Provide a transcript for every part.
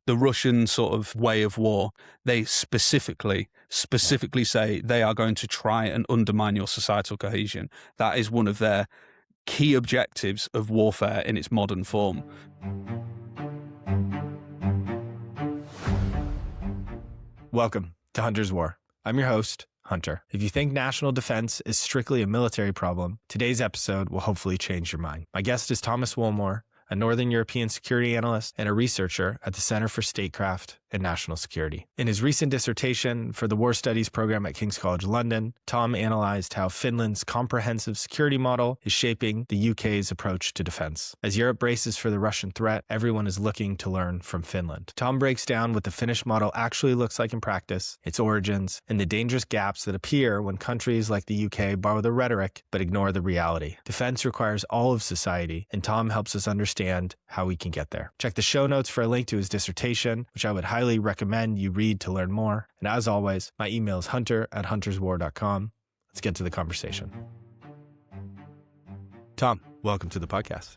the Russian sort of way of war, they specifically say they are going to try and undermine your societal cohesion. That is one of their key objectives of warfare in its modern form. Welcome to Hunter's War. I'm your host, Hunter. If you think national defense is strictly a military problem, today's episode will hopefully change your mind. My guest is Tom Woolmore, a Northern European security analyst and a researcher at the Center for Statecraft and National Security. In his recent dissertation for the War Studies program at King's College London, Tom analyzed how Finland's comprehensive security model is shaping the UK's approach to defense. As Europe braces for the Russian threat, everyone is looking to learn from Finland. Tom breaks down what the Finnish model actually looks like in practice, its origins, and the dangerous gaps that appear when countries like the UK borrow the rhetoric but ignore the reality. Defense requires all of society, and Tom helps us understand how we can get there. Check the show notes for a link to his dissertation, which I would highly recommend you read to learn more. And as always, my email is hunter@hunterswar.com. Let's get to the conversation. Tom, welcome to the podcast.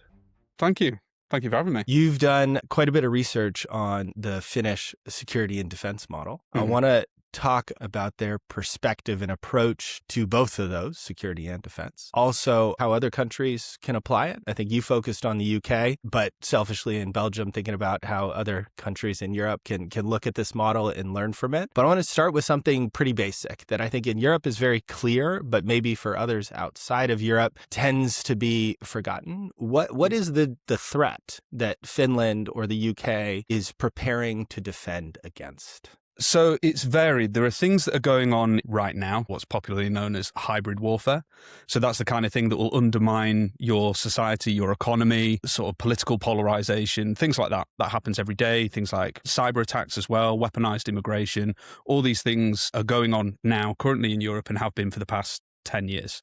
Thank you. Thank you for having me. You've done quite a bit of research on the Finnish security and defense model. I want to talk about their perspective and approach to both of those, security and defense. Also, how other countries can apply it. I think you focused on the UK, but selfishly in Belgium, thinking about how other countries in Europe can look at this model and learn from it. But I want to start with something pretty basic that I think in Europe is very clear, but maybe for others outside of Europe tends to be forgotten. What is the threat that Finland or the UK is preparing to defend against? So it's varied. There are things that are going on right now, what's popularly known as hybrid warfare. So that's the kind of thing that will undermine your society, your economy, sort of political polarization, things like that. That happens every day. Things like cyber attacks as well, weaponized immigration. All these things are going on now, currently in Europe, and have been for the past 10 years.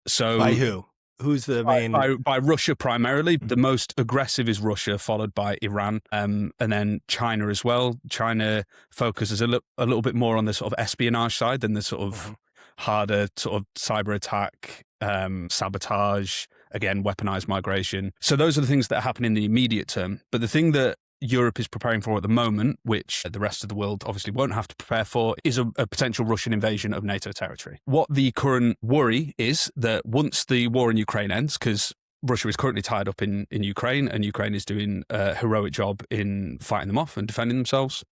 So by who? Who's the main? By Russia primarily. The most aggressive is Russia, followed by Iran, and then China as well. China focuses a little bit more on the sort of espionage side than the sort of harder sort of cyber attack, sabotage, again, weaponized migration. So those are the things that happen in the immediate term. But the thing that Europe is preparing for at the moment, which the rest of the world obviously won't have to prepare for, is a potential Russian invasion of NATO territory. What the current worry is that once the war in Ukraine ends, because Russia is currently tied up in Ukraine, and Ukraine is doing a heroic job in fighting them off and defending themselves.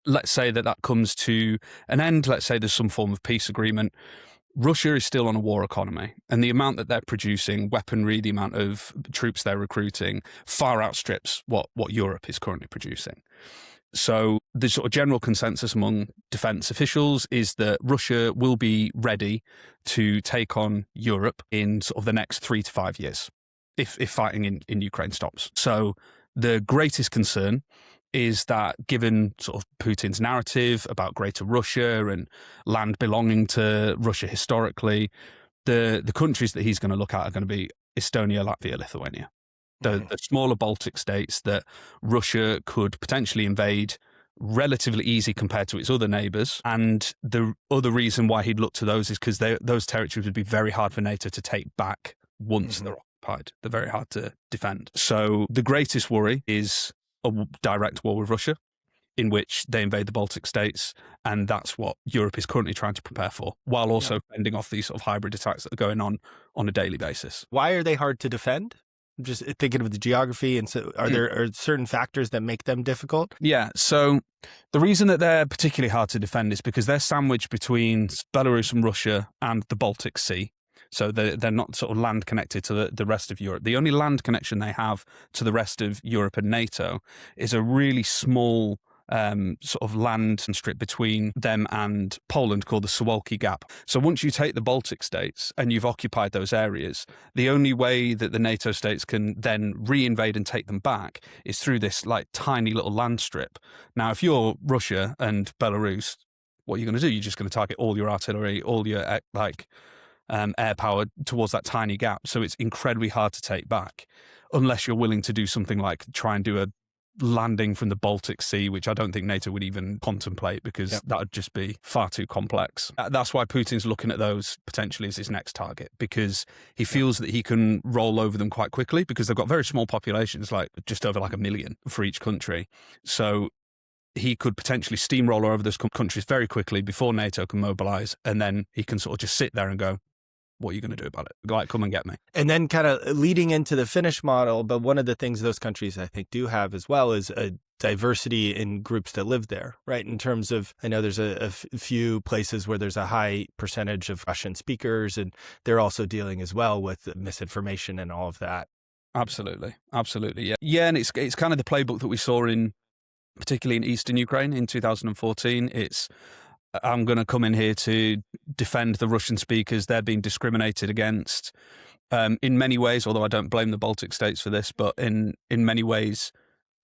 Let's say that comes to an end. Let's say there's some form of peace agreement. Russia is still on a war economy, and the amount that they're producing, weaponry, the amount of troops they're recruiting, far outstrips what Europe is currently producing. So the sort of general consensus among defense officials is that Russia will be ready to take on Europe in sort of the next 3 to 5 years, if fighting in Ukraine stops. So the greatest concern is that given sort of Putin's narrative about Greater Russia and land belonging to Russia historically, the countries that he's going to look at are going to be Estonia, Latvia, Lithuania. The smaller Baltic states that Russia could potentially invade relatively easy compared to its other neighbours. And the other reason why he'd look to those is because those territories would be very hard for NATO to take back once they're occupied. They're very hard to defend. So the greatest worry is a direct war with Russia, in which they invade the Baltic states, and that's what Europe is currently trying to prepare for, while also fending off these sort of hybrid attacks that are going on a daily basis. Why are they hard to defend? I'm just thinking of the geography, and so are there certain factors that make them difficult? Yeah, so the reason that they're particularly hard to defend is because they're sandwiched between Belarus and Russia and the Baltic Sea. So they're not sort of land connected to the rest of Europe. The only land connection they have to the rest of Europe and NATO is a really small sort of land strip between them and Poland called the Suwalki Gap. So once you take the Baltic states and you've occupied those areas, the only way that the NATO states can then reinvade and take them back is through this like tiny little land strip. Now, if you're Russia and Belarus, what are you going to do? You're just going to target all your artillery, all your air power towards that tiny gap. So it's incredibly hard to take back unless you're willing to do something like try and do a landing from the Baltic Sea, which I don't think NATO would even contemplate because that would just be far too complex. That's why Putin's looking at those potentially as his next target, because he feels that he can roll over them quite quickly because they've got very small populations, like just over like 1 million for each country. So he could potentially steamroller over those countries very quickly before NATO can mobilize, and then he can sort of just sit there and go, what are you going to do about it? Like, come and get me. And then kind of leading into the Finnish model, but one of the things those countries I think do have as well is a diversity in groups that live there, right? In terms of, I know there's a few places where there's a high percentage of Russian speakers, and they're also dealing as well with misinformation and all of that. Absolutely. Yeah. Yeah, and it's kind of the playbook that we saw particularly in eastern Ukraine in 2014. I'm going to come in here to defend the Russian speakers. They're being discriminated against in many ways, although I don't blame the Baltic states for this, but in many ways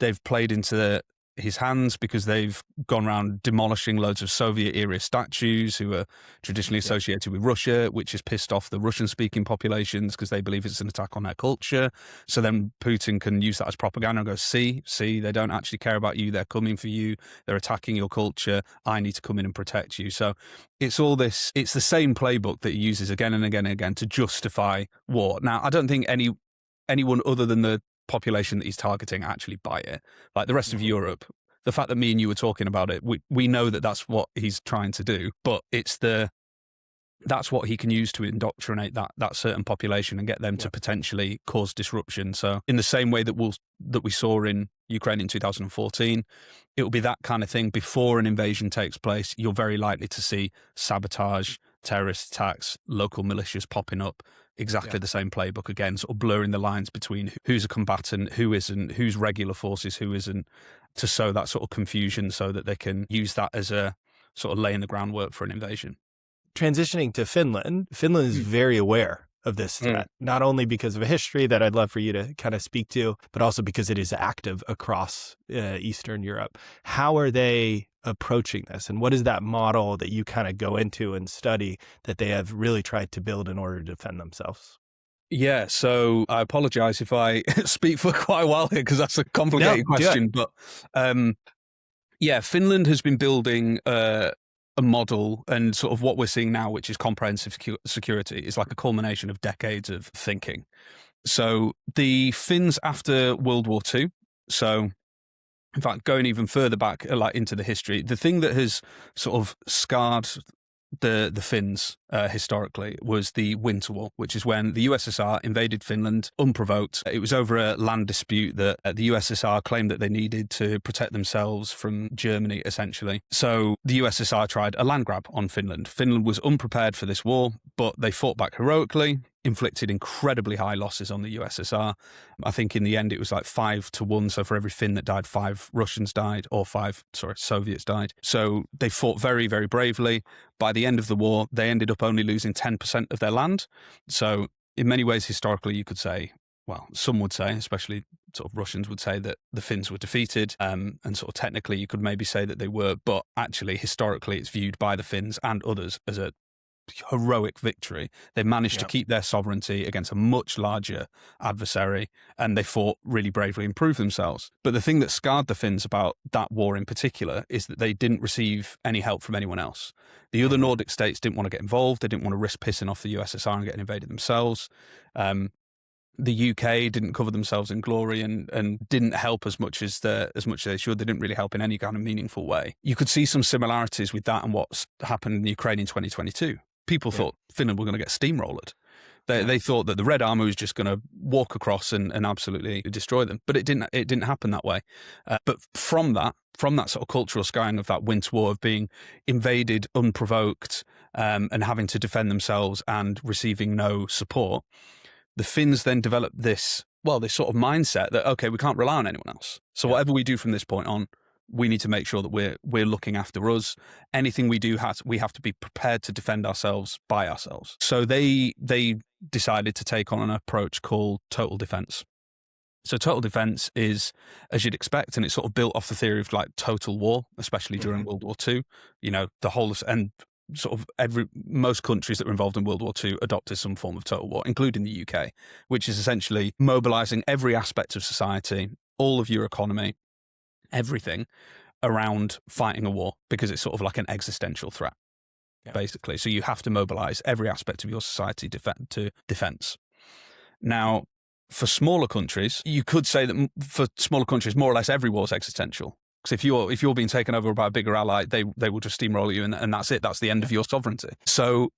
they've played into his hands because they've gone around demolishing loads of Soviet-era statues who are traditionally associated with Russia, which has pissed off the Russian-speaking populations because they believe it's an attack on their culture. So then Putin can use that as propaganda and go, see, they don't actually care about you. They're coming for you. They're attacking your culture. I need to come in and protect you. So it's all this. It's the same playbook that he uses again and again and again to justify war. Now, I don't think anyone other than the population that he's targeting actually buy it. Like the rest of Europe, the fact that me and you were talking about it, we know that that's what he's trying to do, but that's what he can use to indoctrinate that certain population and get them to potentially cause disruption. So in the same way that we saw in Ukraine in 2014, it will be that kind of thing. Before an invasion takes place, you're very likely to see sabotage, terrorist attacks, local militias popping up. Exactly the same playbook again, sort of blurring the lines between who's a combatant, who isn't, who's regular forces, who isn't, to sow that sort of confusion so that they can use that as a sort of laying the groundwork for an invasion. Transitioning to Finland is very aware of this threat, not only because of a history that I'd love for you to kind of speak to, but also because it is active across Eastern Europe. How are they approaching this? And what is that model that you kind of go into and study that they have really tried to build in order to defend themselves? Yeah, so I apologize if I speak for quite a while here because that's a complicated question. But Finland has been building a model, and sort of what we're seeing now, which is comprehensive security, is like a culmination of decades of thinking. So the Finns after World War II, so in fact, going even further back like into the history, the thing that has sort of scarred the Finns historically was the Winter War, which is when the USSR invaded Finland unprovoked. It was over a land dispute that the USSR claimed that they needed to protect themselves from Germany, essentially. So the USSR tried a land grab on Finland. Finland was unprepared for this war, but they fought back heroically, inflicted incredibly high losses on the USSR. I think in the end it was like 5-1. So for every Finn that died, 5 Russians died, or 5 Soviets died. So they fought very, very bravely. By the end of the war, they ended up only losing 10% of their land. So in many ways, historically, you could say, well, some would say, especially sort of Russians would say that the Finns were defeated, and sort of technically you could maybe say that they were, but actually historically it's viewed by the Finns and others as a heroic victory. They managed to keep their sovereignty against a much larger adversary, and they fought really bravely and proved themselves. But the thing that scarred the Finns about that war in particular is that they didn't receive any help from anyone else. The other Nordic states didn't want to get involved. They didn't want to risk pissing off the USSR and getting invaded themselves. The UK didn't cover themselves in glory and didn't help as much as they should. They didn't really help in any kind of meaningful way. You could see some similarities with that and what's happened in Ukraine in 2022. People thought Finland were going to get steamrolled. They thought that the Red Army was just going to walk across and absolutely destroy them. But it didn't happen that way. But from that sort of cultural scarring of that Winter War, of being invaded unprovoked and having to defend themselves and receiving no support, the Finns then developed this sort of mindset that, okay, we can't rely on anyone else. So whatever we do from this point on, we need to make sure that we're looking after us. Anything we do, we have to be prepared to defend ourselves by ourselves. So they decided to take on an approach called total defense. So total defense is, as you'd expect, and it's sort of built off the theory of like total war, especially during World War II. You know, the whole and sort of most countries that were involved in World War II adopted some form of total war, including the UK, which is essentially mobilizing every aspect of society, all of your economy, everything around fighting a war because it's sort of like an existential threat, basically. So you have to mobilize every aspect of your society to defense. Now, for smaller countries, you could say that for smaller countries, more or less every war is existential. Because if you're being taken over by a bigger ally, they will just steamroll you, and that's it. That's the end of your sovereignty. So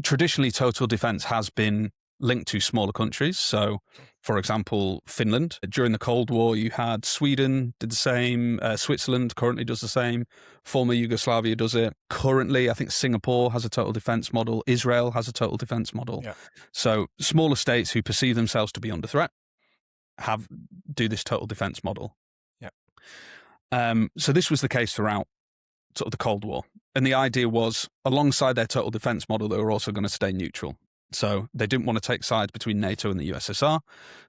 traditionally, total defense has been linked to smaller countries. So, for example, Finland. During the Cold War, you had Sweden did the same. Switzerland currently does the same. Former Yugoslavia does it. Currently, I think Singapore has a total defense model. Israel has a total defense model. Yeah. So smaller states who perceive themselves to be under threat do this total defense model. Yeah. So this was the case throughout sort of the Cold War. And the idea was, alongside their total defense model, they were also going to stay neutral. So they didn't want to take sides between NATO and the USSR.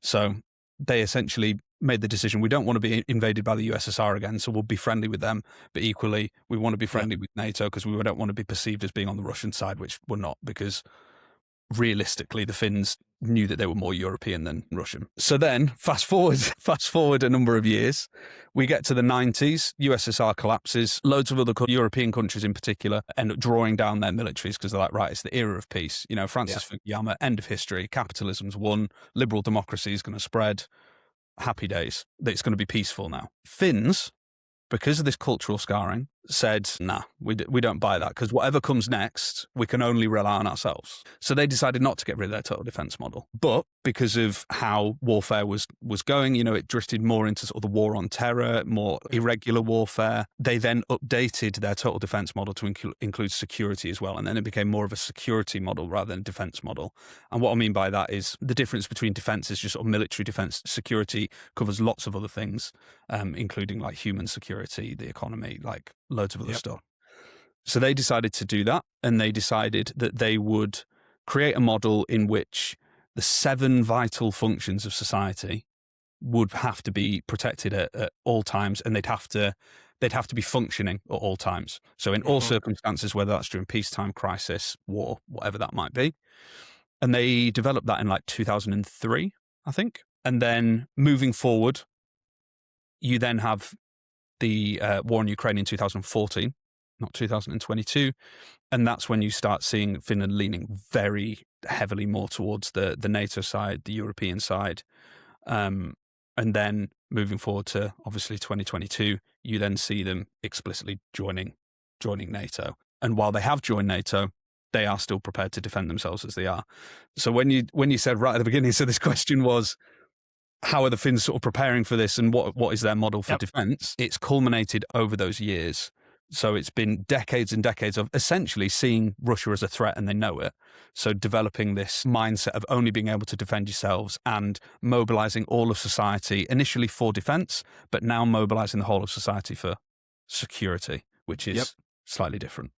So they essentially made the decision, we don't want to be invaded by the USSR again, so we'll be friendly with them. But equally, we want to be friendly with NATO because we don't want to be perceived as being on the Russian side, which we're not, because realistically, the Finns knew that they were more European than Russian. So then, fast forward a number of years, we get to the 90s, USSR collapses, loads of other European countries in particular end up drawing down their militaries because they're like, right, it's the era of peace. You know, Francis Fukuyama, end of history, capitalism's won, liberal democracy is going to spread, happy days, it's going to be peaceful now. Finns, because of this cultural scarring, said, nah, we don't buy that, because whatever comes next, we can only rely on ourselves. So they decided not to get rid of their total defense model. But because of how warfare was going, you know, it drifted more into sort of the war on terror, more irregular warfare. They then updated their total defense model to include security as well. And then it became more of a security model rather than a defense model. And what I mean by that is the difference between defense is just sort of military defense. Security covers lots of other things, including like human security, the economy, like loads of other stuff. So they decided to do that, and they decided that they would create a model in which the 7 vital functions of society would have to be protected at all times, and they'd have to be functioning at all times. So in all circumstances, whether that's during peacetime, crisis, war, whatever that might be. And they developed that in like 2003, I think. And then moving forward, you then have the war in Ukraine in 2014, not 2022. And that's when you start seeing Finland leaning very heavily more towards the NATO side, the European side. And then moving forward to obviously 2022, you then see them explicitly joining NATO. And while they have joined NATO, they are still prepared to defend themselves as they are. So when you said right at the beginning, so this question was, how are the Finns sort of preparing for this, and what is their model for defense? It's culminated over those years. So it's been decades and decades of essentially seeing Russia as a threat, and they know it. So developing this mindset of only being able to defend yourselves and mobilizing all of society, initially for defense, but now mobilizing the whole of society for security, which is slightly different.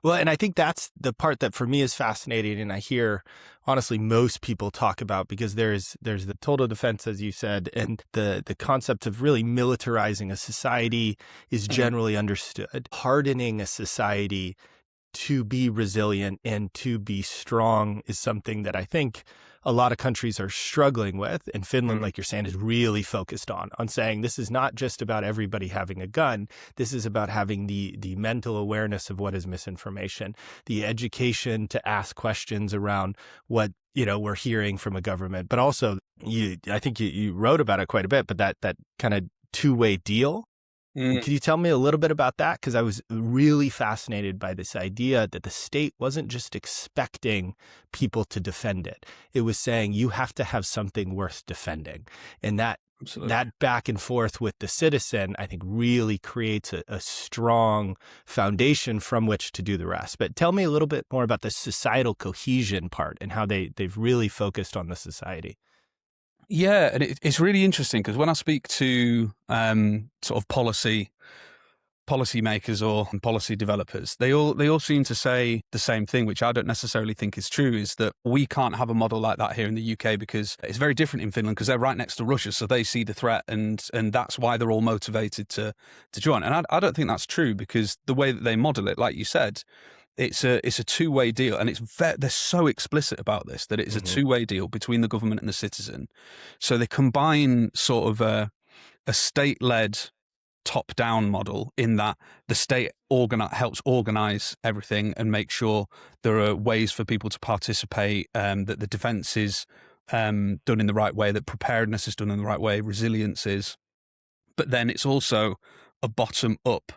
Well, and I think that's the part that for me is fascinating, and I hear, honestly, most people talk about, because there's the total defense, as you said, and the concept of really militarizing a society is generally understood. Hardening a society to be resilient and to be strong is something that I think a lot of countries are struggling with. And Finland, like you're saying, is really focused on saying this is not just about everybody having a gun. This is about having the mental awareness of what is misinformation, the education to ask questions around what, you know, we're hearing from a government. But also, I think you wrote about it quite a bit, but that kind of two-way deal. Can you tell me a little bit about that? Because I was really fascinated by this idea that the state wasn't just expecting people to defend it. It was saying you have to have something worth defending. And that back and forth with the citizen, I think, really creates a strong foundation from which to do the rest. But tell me a little bit more about the societal cohesion part and how they've really focused on the society. Yeah, and it's really interesting because when I speak to sort of policy makers or policy developers, they all seem to say the same thing, which I don't necessarily think is true, is that we can't have a model like that here in the UK because it's very different in Finland because they're right next to Russia, so they see the threat and that's why they're all motivated to join. And I don't think that's true, because the way that they model it, like you said, it's a two-way deal, and they're so explicit about this that it is a two-way deal between the government and the citizen. So they combine sort of a state-led top-down model in that the state helps organize everything and make sure there are ways for people to participate, that the defense is done in the right way, that preparedness is done in the right way, resilience is. But then it's also a bottom-up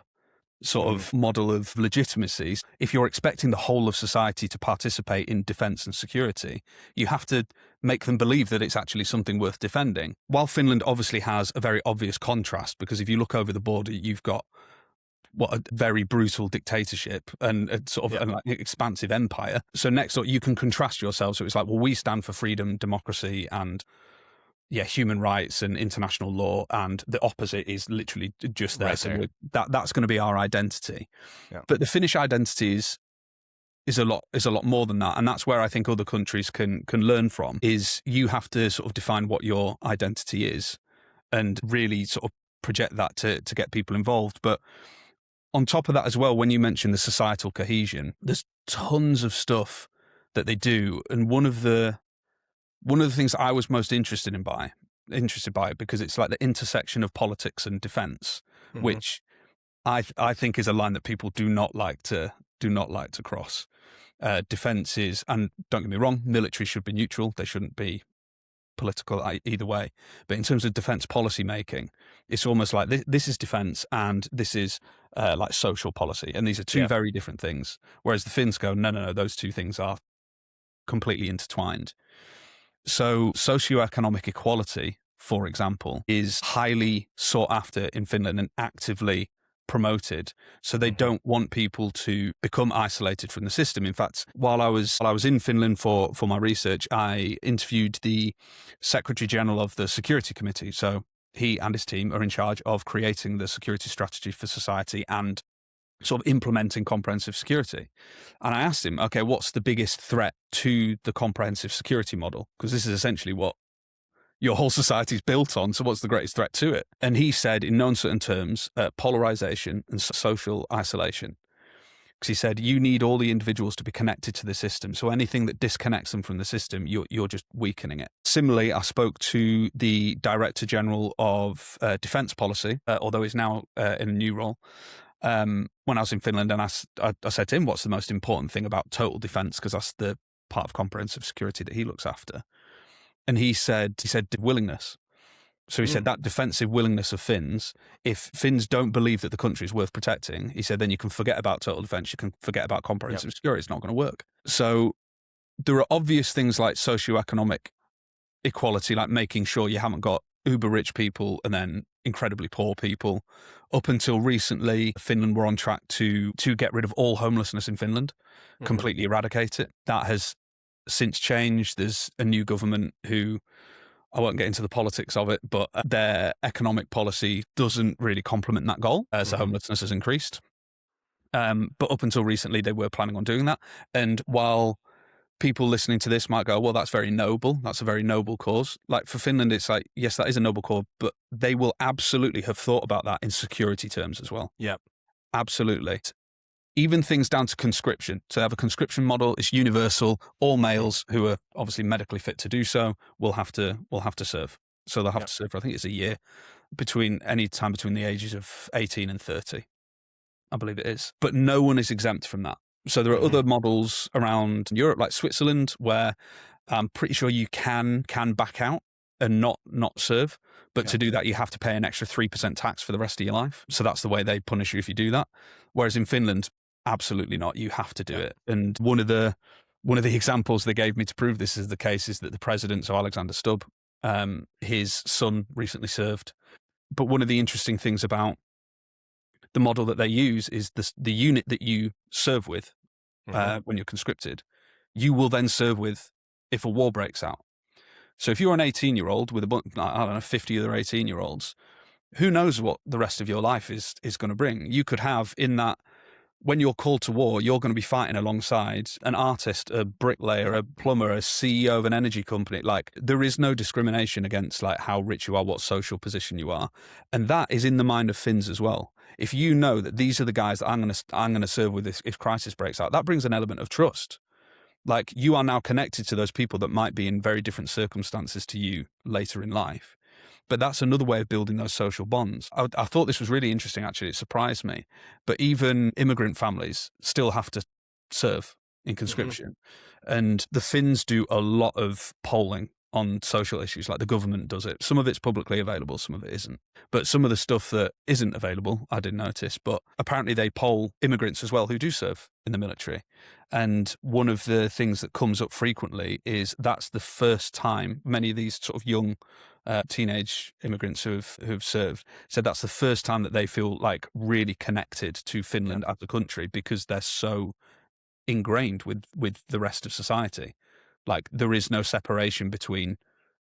sort of model of legitimacy. If you're expecting the whole of society to participate in defense and security, you have to make them believe that it's actually something worth defending. While Finland obviously has a very obvious contrast, because if you look over the border, you've got a very brutal dictatorship and a sort of an expansive empire. So next door, you can contrast yourself. So it's like, well, we stand for freedom, democracy, and human rights and international law, and the opposite is literally just there. Right so there. that's going to be our identity. Yeah. But the Finnish identity is a lot more than that, and that's where I think other countries can learn from. Is you have to sort of define what your identity is, and really sort of project that to get people involved. But on top of that as well, when you mention the societal cohesion, there's tons of stuff that they do, and one of the things I was most interested by it, because it's like the intersection of politics and defense, which I think is a line that people do not like to cross. Defense is, and don't get me wrong, military should be neutral. They shouldn't be political either way. But in terms of defense policy making, it's almost like this is defense and this is like social policy, and these are two very different things. Whereas the Finns go, no, those two things are completely intertwined. So socioeconomic equality, for example, is highly sought after in Finland and actively promoted. So they don't want people to become isolated from the system. In fact, while I was in Finland for my research, I interviewed the Secretary General of the Security Committee. So he and his team are in charge of creating the security strategy for society and sort of implementing comprehensive security. And I asked him, okay, what's the biggest threat to the comprehensive security model? Because this is essentially what your whole society is built on. So what's the greatest threat to it? And he said, in no uncertain terms, polarization and social isolation. Because he said, you need all the individuals to be connected to the system. So anything that disconnects them from the system, you're just weakening it. Similarly, I spoke to the Director General of Defense Policy, although he's now in a new role, when I was in Finland, and I said to him, what's the most important thing about total defense? Because that's the part of comprehensive security that he looks after. And he said willingness. So he said that defensive willingness of Finns, if Finns don't believe that the country is worth protecting, he said, then you can forget about total defense. You can forget about comprehensive security. It's not going to work. So there are obvious things like socioeconomic equality, like making sure you haven't got uber rich people and then incredibly poor people. Up until recently, Finland were on track to get rid of all homelessness in Finland, completely eradicate it. That has since changed. There's a new government who, I won't get into the politics of it, but their economic policy doesn't really complement that goal. So homelessness has increased. But up until recently, they were planning on doing that. And while people listening to this might go, well, that's very noble. That's a very noble cause. Like for Finland, it's like, yes, that is a noble cause, but they will absolutely have thought about that in security terms as well. Yep. Absolutely. Even things down to conscription. So they have a conscription model. It's universal. All males who are obviously medically fit to do so will have to serve. So they'll have to serve for, I think it's a year, any time between the ages of 18 and 30, I believe it is. But no one is exempt from that. So there are other models around Europe, like Switzerland, where I'm pretty sure you can back out and not serve. But to do that, you have to pay an extra 3% tax for the rest of your life. So that's the way they punish you if you do that. Whereas in Finland, absolutely not. You have to do it. And one of the examples they gave me to prove this is the case is that the president, so Alexander Stubb, his son recently served. But one of the interesting things about the model that they use is the unit that you serve with when you're conscripted, you will then serve with if a war breaks out. So if you're an 18-year-old with 50 other 18-year-olds, who knows what the rest of your life is going to bring? You could have in that, when you're called to war, you're going to be fighting alongside an artist, a bricklayer, a plumber, a CEO of an energy company. Like, there is no discrimination against like how rich you are, what social position you are. And that is in the mind of Finns as well. If you know that these are the guys that I'm going to serve with if crisis breaks out, that brings an element of trust. Like, you are now connected to those people that might be in very different circumstances to you later in life. But that's another way of building those social bonds. I thought this was really interesting, actually. It surprised me. But even immigrant families still have to serve in conscription. And the Finns do a lot of polling on social issues, like the government does it. Some of it's publicly available, some of it isn't. But some of the stuff that isn't available, I didn't notice. But apparently they poll immigrants as well who do serve in the military. And one of the things that comes up frequently is that's the first time many of these sort of young teenage immigrants who've served said that's the first time that they feel like really connected to Finland as a country, because they're so ingrained with the rest of society. Like there is no separation between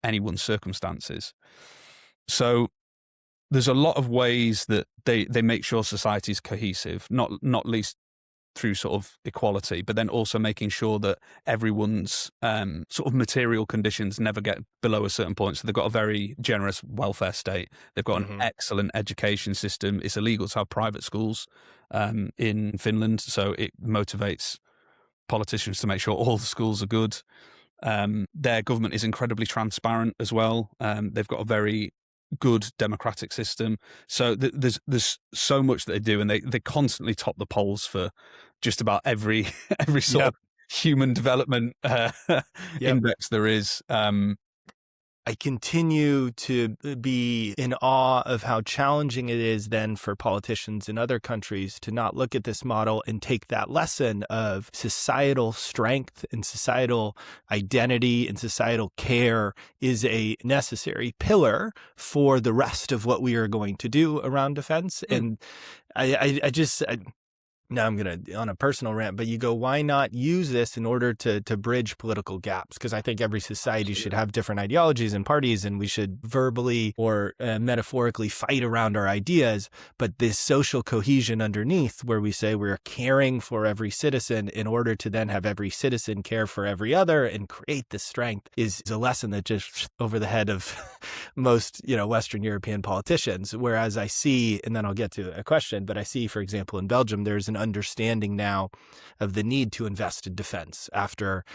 anyone's circumstances. So there's a lot of ways that they make sure society is cohesive, not least through sort of equality, but then also making sure that everyone's sort of material conditions never get below a certain point. So they've got a very generous welfare state. They've got an excellent education system. It's illegal to have private schools in Finland, so it motivates politicians to make sure all the schools are good. Their government is incredibly transparent as well. They've got a very good democratic system. So there's so much that they do, and they constantly top the polls for just about every sort of human development index there is. I continue to be in awe of how challenging it is then for politicians in other countries to not look at this model and take that lesson of societal strength and societal identity and societal care is a necessary pillar for the rest of what we are going to do around defense. And now I'm going to, on a personal rant, but you go, why not use this in order to bridge political gaps? Because I think every society should have different ideologies and parties, and we should verbally or metaphorically fight around our ideas. But this social cohesion underneath, where we say we're caring for every citizen in order to then have every citizen care for every other and create this strength, is a lesson that just over the head of most, Western European politicians. Whereas I see, and then I'll get to a question, but I see, for example, in Belgium, there's an understanding now of the need to invest in defense after,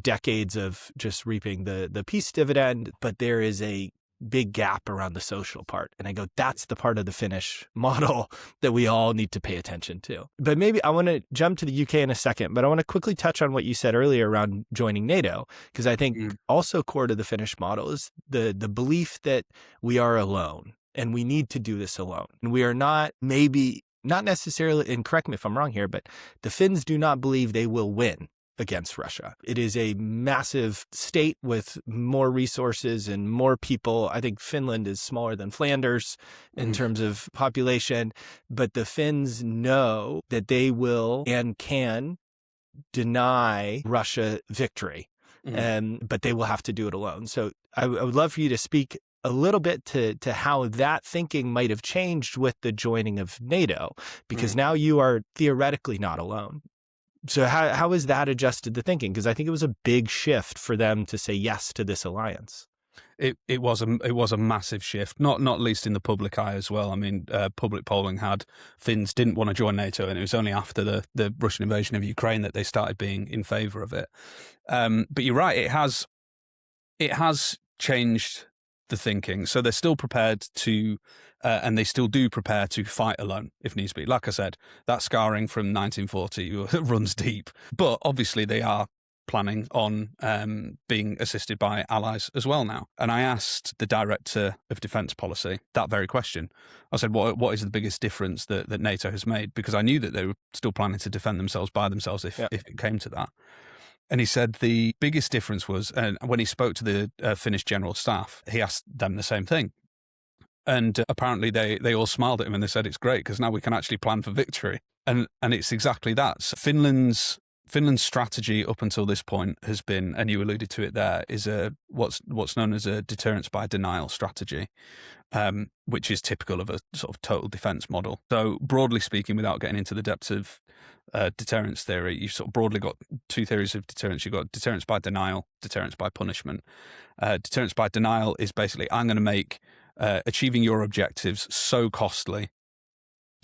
decades of just reaping the peace dividend. But there is a big gap around the social part. And I go, that's the part of the Finnish model that we all need to pay attention to. But maybe I want to jump to the UK in a second, but I want to quickly touch on what you said earlier around joining NATO, because I think also core to the Finnish model is the belief that we are alone and we need to do this alone. And we are not necessarily, and correct me if I'm wrong here, but the Finns do not believe they will win against Russia. It is a massive state with more resources and more people. I think Finland is smaller than Flanders in terms of population, but the Finns know that they will and can deny Russia victory, but they will have to do it alone. So I would love for you to speak a little bit to how that thinking might have changed with the joining of NATO, because now you are theoretically not alone. So how has that adjusted the thinking? Because I think it was a big shift for them to say yes to this alliance. It was a massive shift, not least in the public eye as well. I mean, public polling had Finns didn't want to join NATO, and it was only after the Russian invasion of Ukraine that they started being in favour of it. But you're right, it has changed the thinking. So they're still prepared to, and they still do prepare to fight alone if needs be. Like I said, that scarring from 1940 runs deep. But obviously they are planning on being assisted by allies as well now. And I asked the Director of Defence Policy that very question. I said, what is the biggest difference that NATO has made? Because I knew that they were still planning to defend themselves by themselves if it came to that. And he said the biggest difference was, and when he spoke to the Finnish General Staff, he asked them the same thing. And apparently they all smiled at him and they said, it's great because now we can actually plan for victory. And it's exactly that. So Finland's strategy up until this point has been, and you alluded to it there, is what's known as a deterrence by denial strategy, which is typical of a sort of total defense model. So broadly speaking, without getting into the depths of deterrence theory, you've sort of broadly got two theories of deterrence. You've got deterrence by denial, deterrence by punishment. Deterrence by denial is basically, I'm going to make achieving your objectives so costly,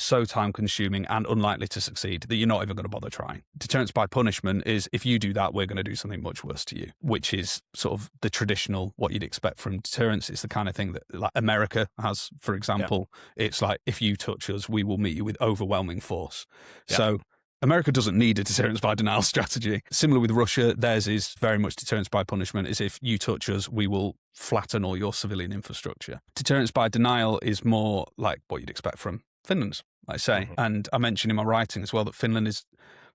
so time consuming and unlikely to succeed that you're not even going to bother trying. Deterrence by punishment is, if you do that, we're going to do something much worse to you, which is sort of the traditional, what you'd expect from deterrence. It's the kind of thing that like America has, for example. It's like, if you touch us, we will meet you with overwhelming force. So America doesn't need a deterrence by denial strategy. Similar with Russia, theirs is very much deterrence by punishment, is if you touch us, we will flatten all your civilian infrastructure. Deterrence by denial is more like what you'd expect from Finland, I say. And I mentioned in my writing as well that Finland is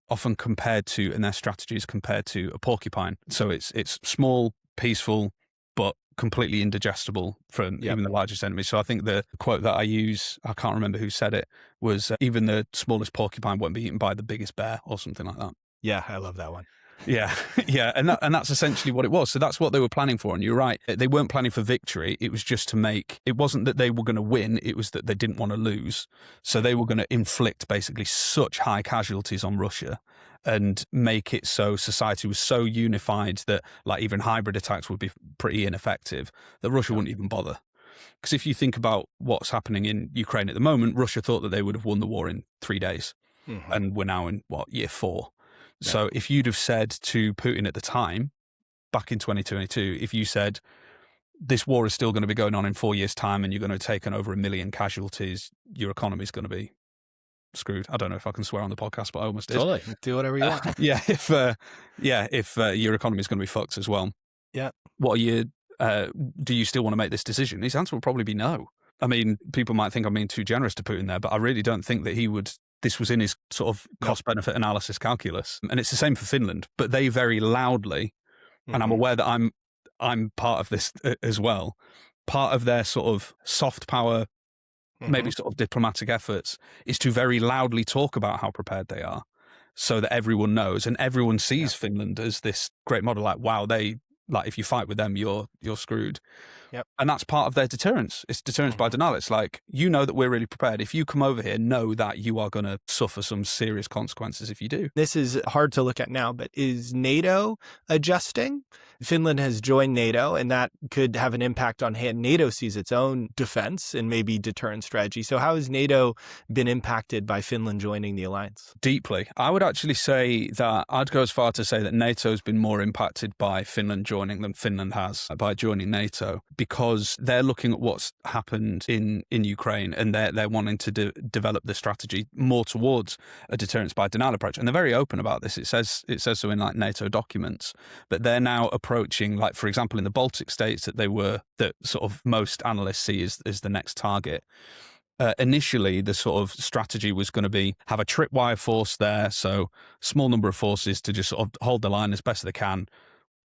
often compared to, and their strategy is compared to, a porcupine. So it's small, peaceful, but completely indigestible from even the largest enemies. So I think the quote that I use, I can't remember who said it, was even the smallest porcupine won't be eaten by the biggest bear, or something like that. Yeah, I love that one. Yeah, and that's essentially what it was. So that's what they were planning for. And you're right, they weren't planning for victory. It was just to make, it wasn't that they were going to win, it was that they didn't want to lose. So they were going to inflict basically such high casualties on Russia and make it so society was so unified that like even hybrid attacks would be pretty ineffective, that Russia wouldn't even bother. Because if you think about what's happening in Ukraine at the moment, Russia thought that they would have won the war in 3 days. And we're now in, year 4. So if you'd have said to Putin at the time, back in 2022, if you said, this war is still going to be going on in 4 years' time and you're going to have taken over 1 million casualties, your economy is going to be screwed. I don't know if I can swear on the podcast, but I almost did. Totally. Do whatever you want. If your economy is going to be fucked as well. Yeah. What are you, do you still want to make this decision? His answer would probably be no. I mean, people might think I'm being too generous to Putin there, but I really don't think that he would. This was in his sort of cost-benefit analysis calculus. And it's the same for Finland, but they very loudly, and I'm aware that I'm part of this as well, part of their sort of soft power, maybe sort of diplomatic efforts, is to very loudly talk about how prepared they are so that everyone knows and everyone sees Finland as this great model. Like, wow, if you fight with them, you're screwed. And that's part of their deterrence. It's deterrence by denial. It's like, you know that we're really prepared. If you come over here, know that you are going to suffer some serious consequences if you do. This is hard to look at now, but is NATO adjusting? Finland has joined NATO, and that could have an impact on how NATO sees its own defense and maybe deterrence strategy. So how has NATO been impacted by Finland joining the alliance? Deeply. I would actually say that I'd go as far to say that NATO has been more impacted by Finland joining than Finland has by joining NATO, because they're looking at what's happened in Ukraine, and they're wanting to develop the strategy more towards a deterrence by denial approach. And they're very open about this. It says so in like NATO documents, but they're now approaching, like, for example, in the Baltic states that sort of most analysts see as the next target. Initially, the sort of strategy was going to be have a tripwire force there, so small number of forces to just sort of hold the line as best they can,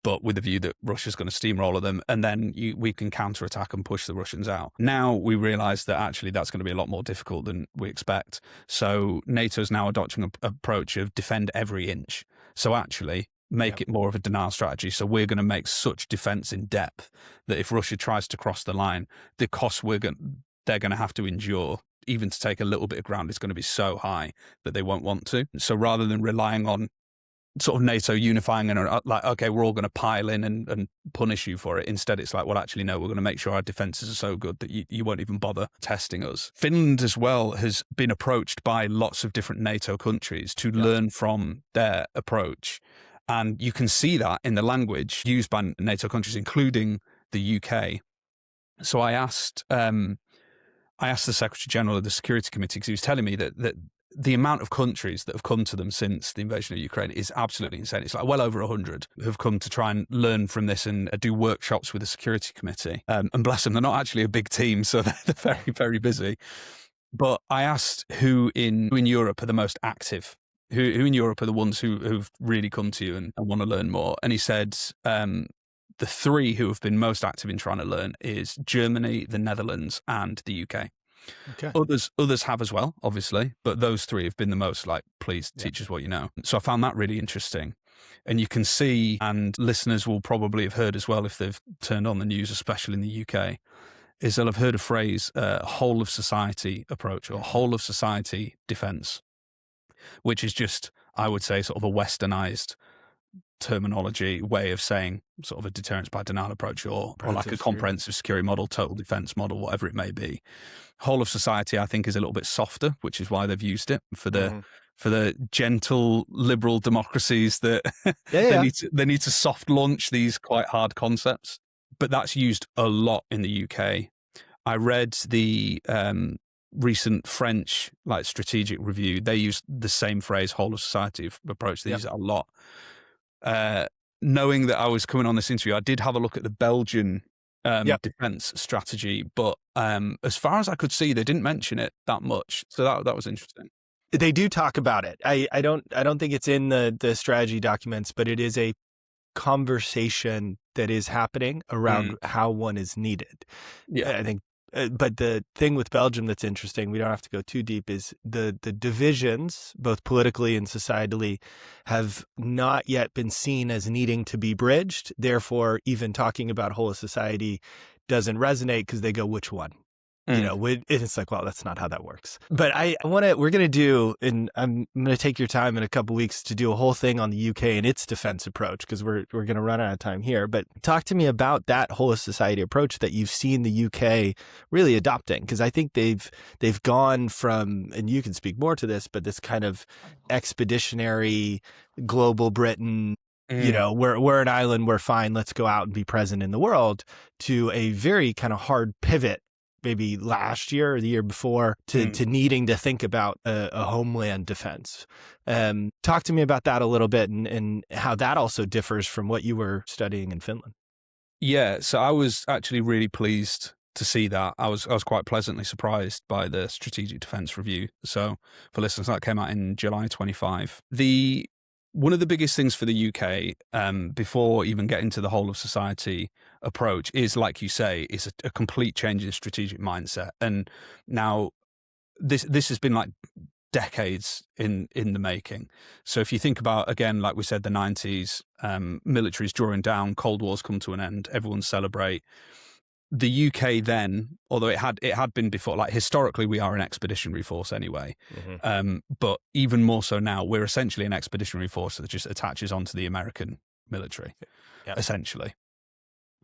but with the view that Russia's going to steamroller them, and then we can counterattack and push the Russians out. Now we realise that actually that's going to be a lot more difficult than we expect. So NATO's now adopting an approach of defend every inch. So actually make it more of a denial strategy. So we're going to make such defence in depth that if Russia tries to cross the line, the cost they're going to have to endure, even to take a little bit of ground, is going to be so high that they won't want to. So rather than relying on sort of NATO unifying and like, okay, we're all going to pile in and punish you for it. Instead, it's like, well, actually, no, we're going to make sure our defences are so good that you won't even bother testing us. Finland as well has been approached by lots of different NATO countries to learn from their approach. And you can see that in the language used by NATO countries, including the UK. So I asked the Secretary General of the Security Committee, because he was telling me that the amount of countries that have come to them since the invasion of Ukraine is absolutely insane. It's like well over 100 have come to try and learn from this and do workshops with the Security Committee. And bless them, they're not actually a big team, so they're very, very busy. But I asked who in Europe are the most active. Who in Europe are the ones who've really come to you and want to learn more? And he said the 3 who have been most active in trying to learn is Germany, the Netherlands, and the UK. Okay. Others have as well, obviously, but those 3 have been the most like, please teach us what you know. So I found that really interesting. And you can see, and listeners will probably have heard as well if they've turned on the news, especially in the UK, is they'll have heard a phrase, whole of society approach or whole of society defence, which is just, I would say, sort of a westernized terminology way of saying sort of a deterrence by denial approach or like a comprehensive security model, total defense model, whatever it may be. Whole of society, I think, is a little bit softer, which is why they've used it for the gentle liberal democracies that they need to soft launch these quite hard concepts. But that's used a lot in the UK. I read the recent French strategic review. They use the same phrase, whole of society approach. They use it a lot. Knowing that I was coming on this interview, I did have a look at the Belgian defense strategy, but as far as I could see, they didn't mention it that much. So that was interesting. They do talk about it. I don't think it's in the strategy documents, but it is a conversation that is happening around how one is needed. Yeah, I think. But the thing with Belgium that's interesting, we don't have to go too deep, is the divisions, both politically and societally, have not yet been seen as needing to be bridged. Therefore, even talking about whole of society doesn't resonate because they go, which one? You know, it's like, well, that's not how that works. But we're going to do, and I'm going to take your time in a couple of weeks to do a whole thing on the UK and its defense approach, because we're going to run out of time here. But talk to me about that whole of society approach that you've seen the UK really adopting, because I think they've gone from, and you can speak more to this, but this kind of expeditionary global Britain, you know, we're an island, we're fine, let's go out and be present in the world, to a very kind of hard pivot maybe last year or the year before to needing to think about a homeland defense. Talk to me about that a little bit and how that also differs from what you were studying in Finland. Yeah, so I was actually really pleased to see that. I was quite pleasantly surprised by the Strategic Defence Review. So for listeners, that came out in July 25. One of the biggest things for the UK, before even getting to the whole of society approach, is, like you say, is a complete change in strategic mindset. And now this has been like decades in the making. So if you think about, again, like we said, the 90s, military's drawing down, Cold War's come to an end, everyone celebrate. The UK then, although it had been before, like historically we are an expeditionary force anyway, but even more so now, we're essentially an expeditionary force that just attaches onto the American military, essentially.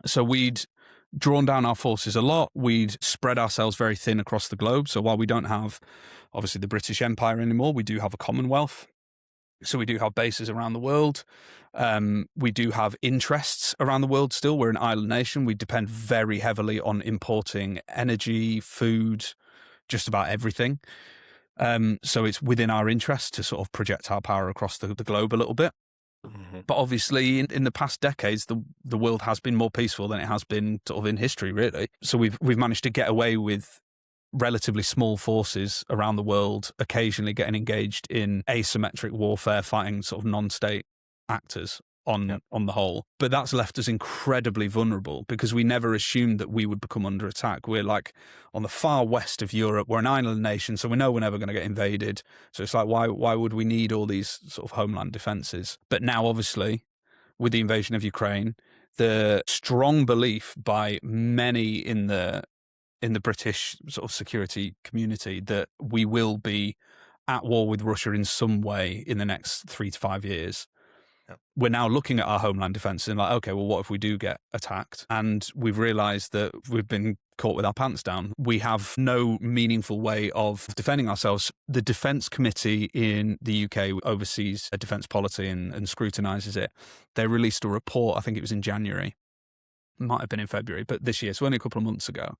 So we'd drawn down our forces a lot. We'd spread ourselves very thin across the globe. So while we don't have, obviously, the British Empire anymore, we do have a Commonwealth. So we do have bases around the world. We do have interests around the world still. We're an island nation. We depend very heavily on importing energy, food, just about everything. So it's within our interest to sort of project our power across the globe a little bit. But obviously in the past decades, the world has been more peaceful than it has been sort of in history, really. So we've managed to get away with relatively small forces around the world, occasionally getting engaged in asymmetric warfare, fighting sort of non-state actors on the whole. But that's left us incredibly vulnerable because we never assumed that we would become under attack. We're like on the far west of Europe. We're an island nation, so we know we're never going to get invaded. So it's like, why would we need all these sort of homeland defenses? But now, obviously, with the invasion of Ukraine, the strong belief by many in the British sort of security community that we will be at war with Russia in some way in the next 3 to 5 years. We're now looking at our homeland defense and like, okay, well, what if we do get attacked? And we've realized that we've been caught with our pants down. We have no meaningful way of defending ourselves. The Defence Committee in the UK oversees a defence policy and scrutinises it. They released a report, I think it was in January, might have been in February, but this year, so only a couple of months ago.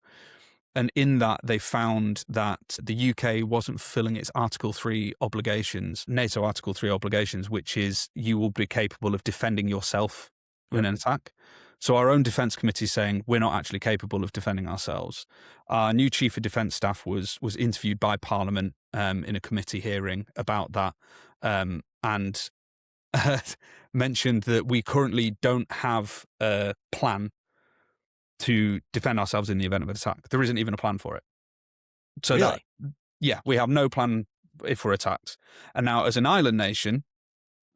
And in that, they found that the UK wasn't fulfilling its Article 3 obligations, NATO Article 3 obligations, which is you will be capable of defending yourself in an attack. So our own defence committee is saying we're not actually capable of defending ourselves. Our new Chief of Defence Staff was interviewed by Parliament in a committee hearing about that and mentioned that we currently don't have a plan to defend ourselves in the event of an attack. There isn't even a plan for it. So really? We have no plan if we're attacked. And now as an island nation,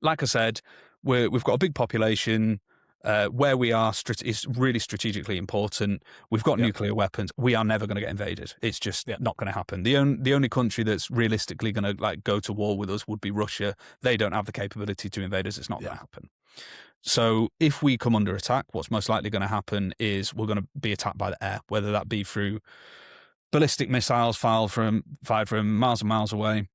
like I said, we've got a big population. Where we are is really strategically important. We've got nuclear weapons. We are never going to get invaded. It's just not going to happen. The only country that's realistically going to like go to war with us would be Russia. They don't have the capability to invade us. It's not going to happen. So if we come under attack, what's most likely going to happen is we're going to be attacked by the air, whether that be through ballistic missiles fired from miles and miles away,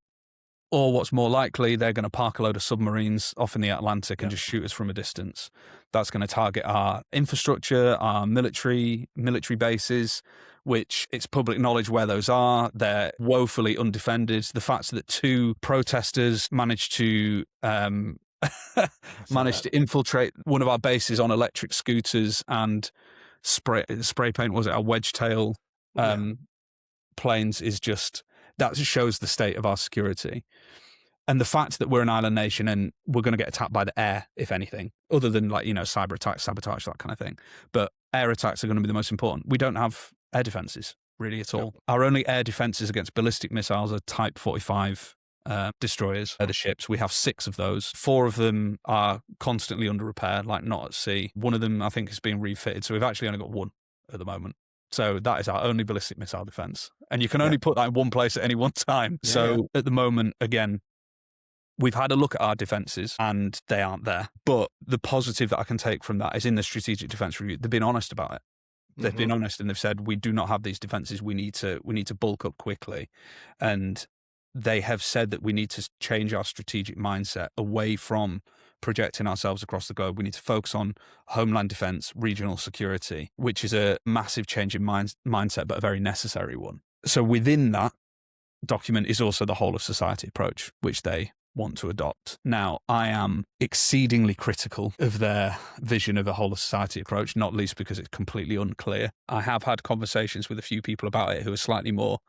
or what's more likely, they're going to park a load of submarines off in the Atlantic and just shoot us from a distance. That's going to target our infrastructure, our military bases, which it's public knowledge where those are. They're woefully undefended. The fact that 2 protesters managed to infiltrate one of our bases on electric scooters and spray paint, was it our wedge tail planes, is just, that shows the state of our security. And the fact that we're an island nation and we're going to get attacked by the air, if anything, other than cyber attacks, sabotage, that kind of thing. But air attacks are going to be the most important. We don't have air defenses really at all. Our only air defenses against ballistic missiles are Type 45 destroyers, the ships. We have 6 of those. 4 of them are constantly under repair, like not at sea. One of them, I think, is being refitted. So we've actually only got 1 at the moment. So that is our only ballistic missile defense. And you can only put that in one place at any one time. So at the moment, again, we've had a look at our defenses and they aren't there. But the positive that I can take from that is in the Strategic Defense Review, they've been honest about it. They've been honest and they've said, we do not have these defenses. We need to bulk up quickly. And they have said that we need to change our strategic mindset away from projecting ourselves across the globe. We need to focus on homeland defense, regional security, which is a massive change in mindset, but a very necessary one. So within that document is also the whole of society approach, which they want to adopt. Now, I am exceedingly critical of their vision of a whole of society approach, not least because it's completely unclear. I have had conversations with a few people about it who are slightly more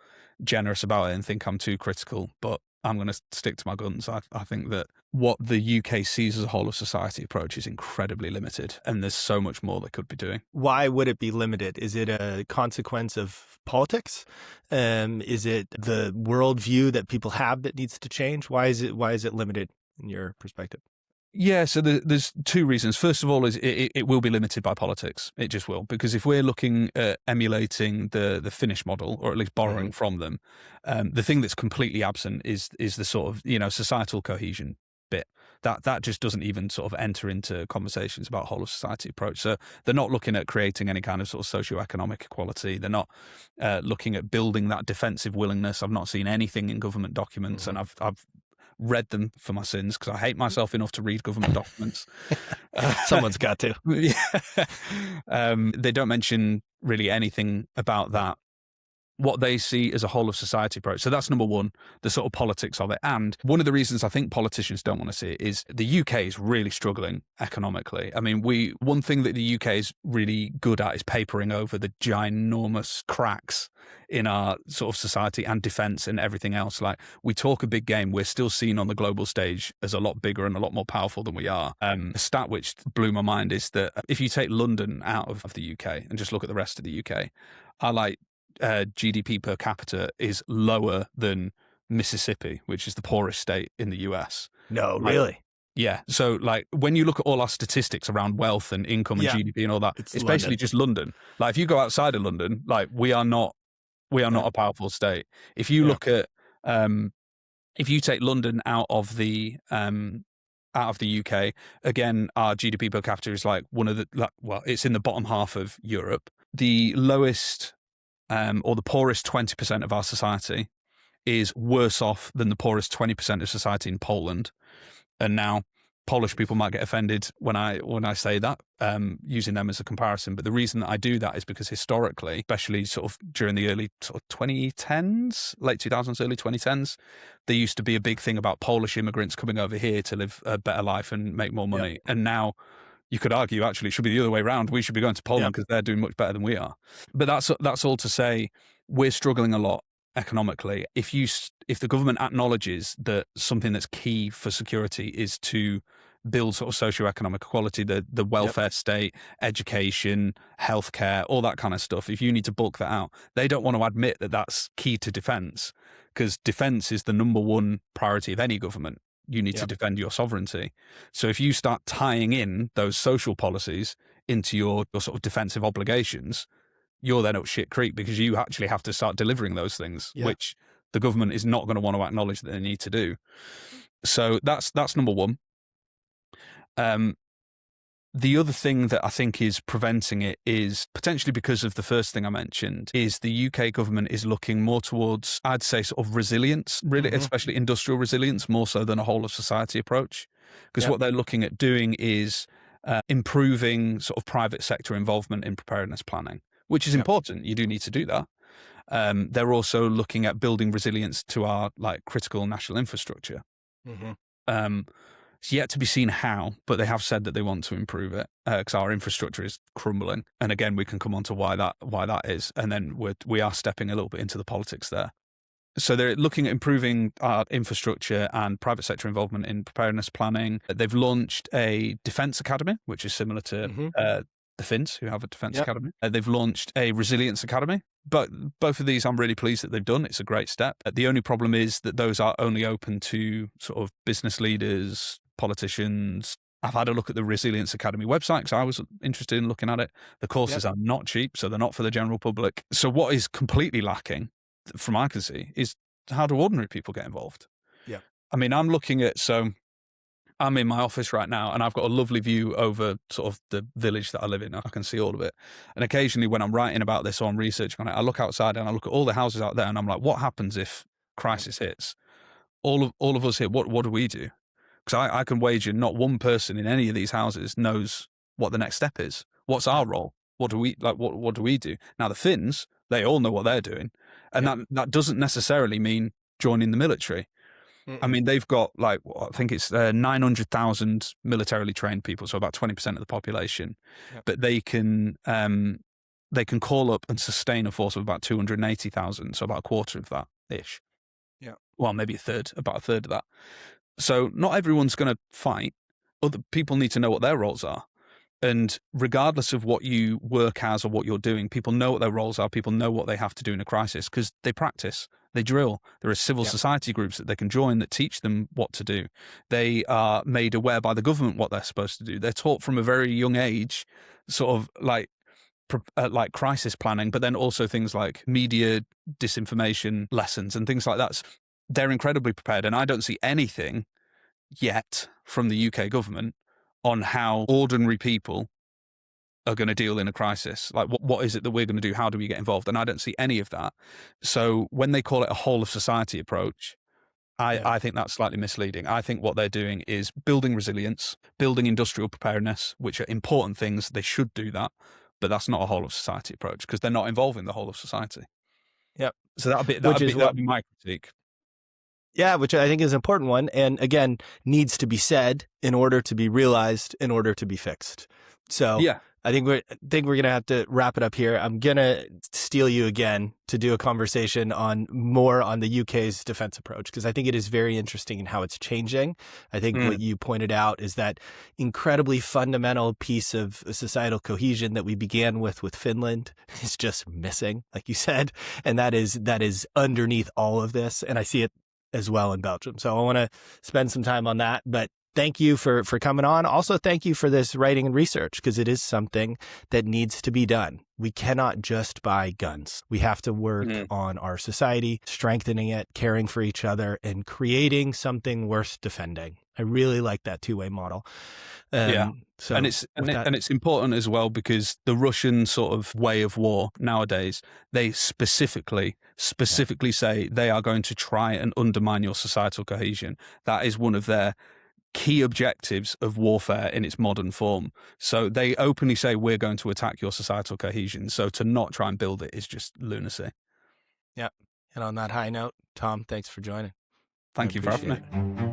generous about it and think I'm too critical, but I'm going to stick to my guns. I think that what the UK sees as a whole of society approach is incredibly limited, and there's so much more they could be doing. Why would it be limited? Is it a consequence of politics? Is it the worldview that people have that needs to change? Why is it limited in your perspective? Yeah, so there's 2 reasons. First of all, is it will be limited by politics. It just will, because if we're looking at emulating the Finnish model, or at least borrowing from them, the thing that's completely absent is the sort of societal cohesion bit. That just doesn't even sort of enter into conversations about whole of society approach. So they're not looking at creating any kind of sort of socioeconomic equality. They're not looking at building that defensive willingness. I've not seen anything in government documents, and I've read them for my sins because I hate myself enough to read government documents. Someone's got to. They don't mention really anything about that. What they see as a whole of society approach. So that's number one, the sort of politics of it. And one of the reasons I think politicians don't want to see it is the UK is really struggling economically. I mean, one thing that the UK is really good at is papering over the ginormous cracks in our sort of society and defense and everything else. Like, we talk a big game, we're still seen on the global stage as a lot bigger and a lot more powerful than we are. A stat which blew my mind is that if you take London out of the UK and just look at the rest of the UK, GDP per capita is lower than Mississippi, which is the poorest state in the US. No, really? Yeah. So when you look at all our statistics around wealth and income and GDP and all that, it's basically just London. Like, if you go outside of London, we are not a powerful state. If you look at, if you take London out of the UK, again, our GDP per capita is one of the, it's in the bottom half of Europe. The lowest or the poorest 20% of our society is worse off than the poorest 20% of society in Poland. And now Polish people might get offended when I say that, using them as a comparison. But the reason that I do that is because historically, especially sort of during the early sort of 2010s, late 2000s, early 2010s, there used to be a big thing about Polish immigrants coming over here to live a better life and make more money. Yep. And now you could argue, actually, it should be the other way around. We should be going to Poland because they're doing much better than we are. But that's all to say we're struggling a lot economically. If the government acknowledges that something that's key for security is to build sort of socioeconomic equality, the welfare state, education, healthcare, all that kind of stuff, if you need to bulk that out, they don't want to admit that that's key to defense, because defense is the number one priority of any government. You need to defend your sovereignty. So if you start tying in those social policies into your sort of defensive obligations, you're then up shit creek, because you actually have to start delivering those things, which the government is not going to want to acknowledge that they need to do. So that's number one. The other thing that I think is preventing it is potentially because of the first thing I mentioned, is the UK government is looking more towards, I'd say, sort of resilience, really, especially industrial resilience, more so than a whole of society approach. Because what they're looking at doing is improving sort of private sector involvement in preparedness planning, which is important. You do need to do that. They're also looking at building resilience to our critical national infrastructure. It's yet to be seen how, but they have said that they want to improve it because our infrastructure is crumbling. And again, we can come on to why that is. And then we are stepping a little bit into the politics there. So they're looking at improving our infrastructure and private sector involvement in preparedness planning. They've launched a defence academy, which is similar to the Finns, who have a defence academy. They've launched a resilience academy. But both of these I'm really pleased that they've done. It's a great step. The only problem is that those are only open to sort of business leaders, politicians. I've had a look at the Resilience Academy website because I was interested in looking at it. The courses are not cheap, so they're not for the general public. So what is completely lacking, from what I can see, is how do ordinary people get involved? Yeah. I mean, I'm looking at, so I'm in my office right now and I've got a lovely view over sort of the village that I live in. I can see all of it. And occasionally when I'm writing about this or I'm researching on it, I look outside and I look at all the houses out there and I'm like, what happens if crisis hits? All of us here, what do we do? Because I can wager not one person in any of these houses knows what the next step is. What's our role? What do we what do we do? Now the Finns, they all know what they're doing. And that doesn't necessarily mean joining the military. I mean, they've got I think it's 900,000 militarily trained people, so about 20% of the population. But they can call up and sustain a force of about 280,000, so about a quarter of that ish. Yeah. Well, maybe about a third of that. So not everyone's going to fight. Other people need to know what their roles are. And regardless of what you work as or what you're doing, people know what their roles are. People know what they have to do in a crisis because they practice, they drill. There are civil society groups that they can join that teach them what to do. They are made aware by the government what they're supposed to do. They're taught from a very young age, sort of like crisis planning, but then also things like media disinformation lessons and things like that. They're incredibly prepared. And I don't see anything yet from the UK government on how ordinary people are going to deal in a crisis. Like, what is it that we're going to do? How do we get involved? And I don't see any of that. So when they call it a whole of society approach, I think that's slightly misleading. I think what they're doing is building resilience, building industrial preparedness, which are important things. They should do that, but that's not a whole of society approach because they're not involving the whole of society. Yep. So that'd be my critique. Yeah, which I think is an important one. And again, needs to be said in order to be realized, in order to be fixed. So I think we're going to have to wrap it up here. I'm going to steal you again to do a conversation more on the UK's defense approach, because I think it is very interesting in how it's changing. I think what you pointed out is that incredibly fundamental piece of societal cohesion that we began with Finland is just missing, like you said. And that is underneath all of this. And I see it as well in Belgium. So I want to spend some time on that, but thank you for coming on. Also, thank you for this writing and research, because it is something that needs to be done. We cannot just buy guns. We have to work on our society, strengthening it, caring for each other, and creating something worth defending. I really like that two-way model. So and it's important as well, because the Russian sort of way of war nowadays, they specifically say they are going to try and undermine your societal cohesion. That is one of their key objectives of warfare in its modern form. So they openly say, we're going to attack your societal cohesion. So to not try and build it is just lunacy. Yeah. And on that high note, Tom, thanks for joining. Thank you for having me.